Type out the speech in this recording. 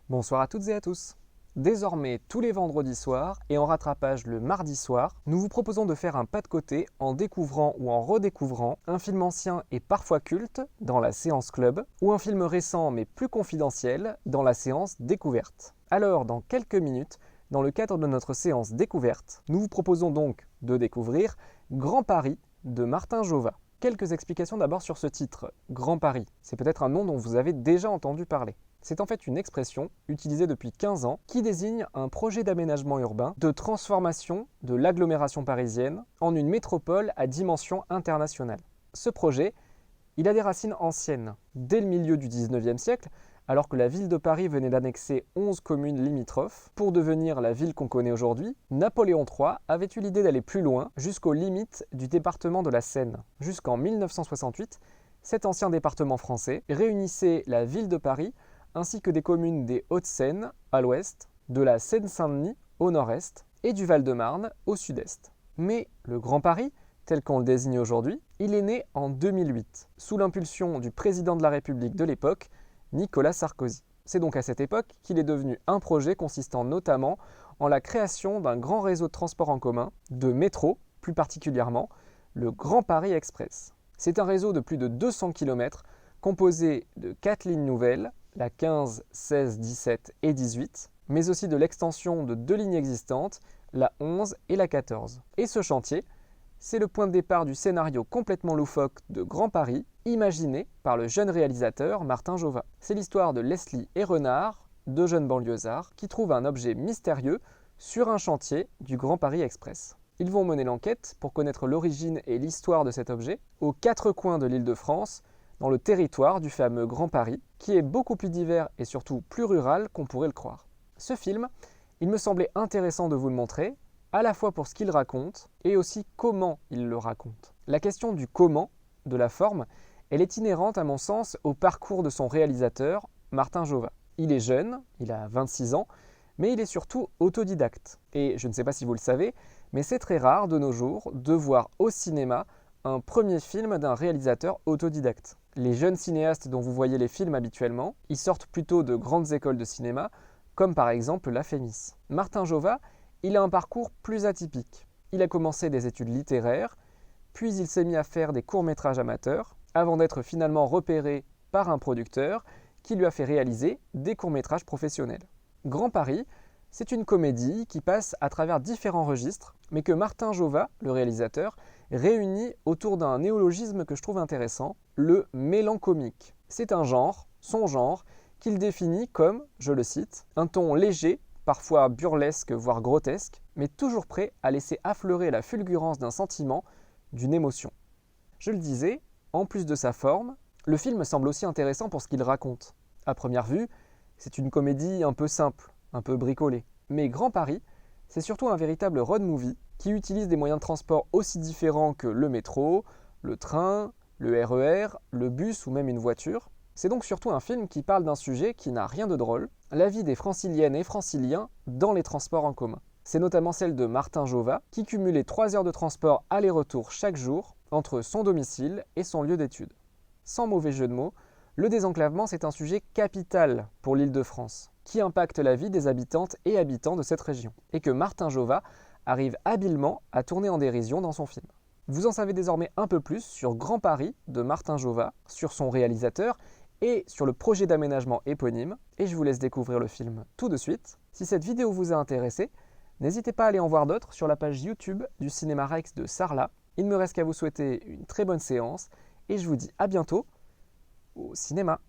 Bonsoir à toutes et à tous. Désormais, tous les vendredis soirs et en rattrapage le mardi soir, nous vous proposons de faire un pas de côté en découvrant ou en redécouvrant un film ancien et parfois culte dans la séance club ou un film récent mais plus confidentiel dans la séance découverte. Alors, dans quelques minutes, dans le cadre de notre séance découverte, nous vous proposons donc de découvrir Grand Paris de Martin Jova. Quelques explications d'abord sur ce titre, Grand Paris. C'est peut-être un nom dont vous avez déjà entendu parler. C'est en fait une expression utilisée depuis 15 ans qui désigne un projet d'aménagement urbain de transformation de l'agglomération parisienne en une métropole à dimension internationale. Ce projet, il a des racines anciennes. Dès le milieu du 19e siècle, alors que la ville de Paris venait d'annexer 11 communes limitrophes pour devenir la ville qu'on connaît aujourd'hui, Napoléon III avait eu l'idée d'aller plus loin jusqu'aux limites du département de la Seine. Jusqu'en 1968, cet ancien département français réunissait la ville de Paris ainsi que des communes des Hauts-de-Seine à l'ouest, de la Seine-Saint-Denis au nord-est et du Val-de-Marne au sud-est. Mais le Grand Paris, tel qu'on le désigne aujourd'hui, il est né en 2008, sous l'impulsion du président de la République de l'époque, Nicolas Sarkozy. C'est donc à cette époque qu'il est devenu un projet consistant notamment en la création d'un grand réseau de transport en commun, de métro plus particulièrement, le Grand Paris Express. C'est un réseau de plus de 200 km composé de 4 lignes nouvelles, la 15, 16, 17 et 18, mais aussi de l'extension de 2 lignes existantes, la 11 et la 14. Et ce chantier, c'est le point de départ du scénario complètement loufoque de Grand Paris, imaginé par le jeune réalisateur Martin Jova. C'est l'histoire de Leslie et Renard, deux jeunes banlieusards, qui trouvent un objet mystérieux sur un chantier du Grand Paris Express. Ils vont mener l'enquête pour connaître l'origine et l'histoire de cet objet aux 4 coins de l'Île-de-France, dans le territoire du fameux Grand Paris, qui est beaucoup plus divers et surtout plus rural qu'on pourrait le croire. Ce film, il me semblait intéressant de vous le montrer, à la fois pour ce qu'il raconte et aussi comment il le raconte. La question du comment, de la forme, elle est inhérente à mon sens au parcours de son réalisateur, Martin Jova. Il est jeune, il a 26 ans, mais il est surtout autodidacte. Et je ne sais pas si vous le savez, mais c'est très rare de nos jours de voir au cinéma un premier film d'un réalisateur autodidacte. Les jeunes cinéastes dont vous voyez les films habituellement, ils sortent plutôt de grandes écoles de cinéma, comme par exemple la Fémis. Martin Jova, il a un parcours plus atypique. Il a commencé des études littéraires, puis il s'est mis à faire des courts-métrages amateurs, avant d'être finalement repéré par un producteur qui lui a fait réaliser des courts-métrages professionnels. Grand Paris, c'est une comédie qui passe à travers différents registres, mais que Martin Jova, le réalisateur, réunit autour d'un néologisme que je trouve intéressant, le mélancomique. C'est un genre, son genre, qu'il définit comme, je le cite, un ton léger, parfois burlesque, voire grotesque, mais toujours prêt à laisser affleurer la fulgurance d'un sentiment, d'une émotion. Je le disais, en plus de sa forme, le film semble aussi intéressant pour ce qu'il raconte. À première vue, c'est une comédie un peu simple, un peu bricolée. Mais Grand Paris, c'est surtout un véritable road movie qui utilise des moyens de transport aussi différents que le métro, le train, le RER, le bus ou même une voiture. C'est donc surtout un film qui parle d'un sujet qui n'a rien de drôle, la vie des franciliennes et franciliens dans les transports en commun. C'est notamment celle de Martin Jova, qui cumulait 3 heures de transport aller-retour chaque jour entre son domicile et son lieu d'études. Sans mauvais jeu de mots, le désenclavement c'est un sujet capital pour l'Île-de-France, qui impacte la vie des habitantes et habitants de cette région, et que Martin Jova arrive habilement à tourner en dérision dans son film. Vous en savez désormais un peu plus sur Grand Paris de Martin Jova, sur son réalisateur et sur le projet d'aménagement éponyme, et je vous laisse découvrir le film tout de suite. Si cette vidéo vous a intéressé, n'hésitez pas à aller en voir d'autres sur la page YouTube du Cinéma Rex de Sarlat. Il ne me reste qu'à vous souhaiter une très bonne séance, et je vous dis à bientôt au cinéma.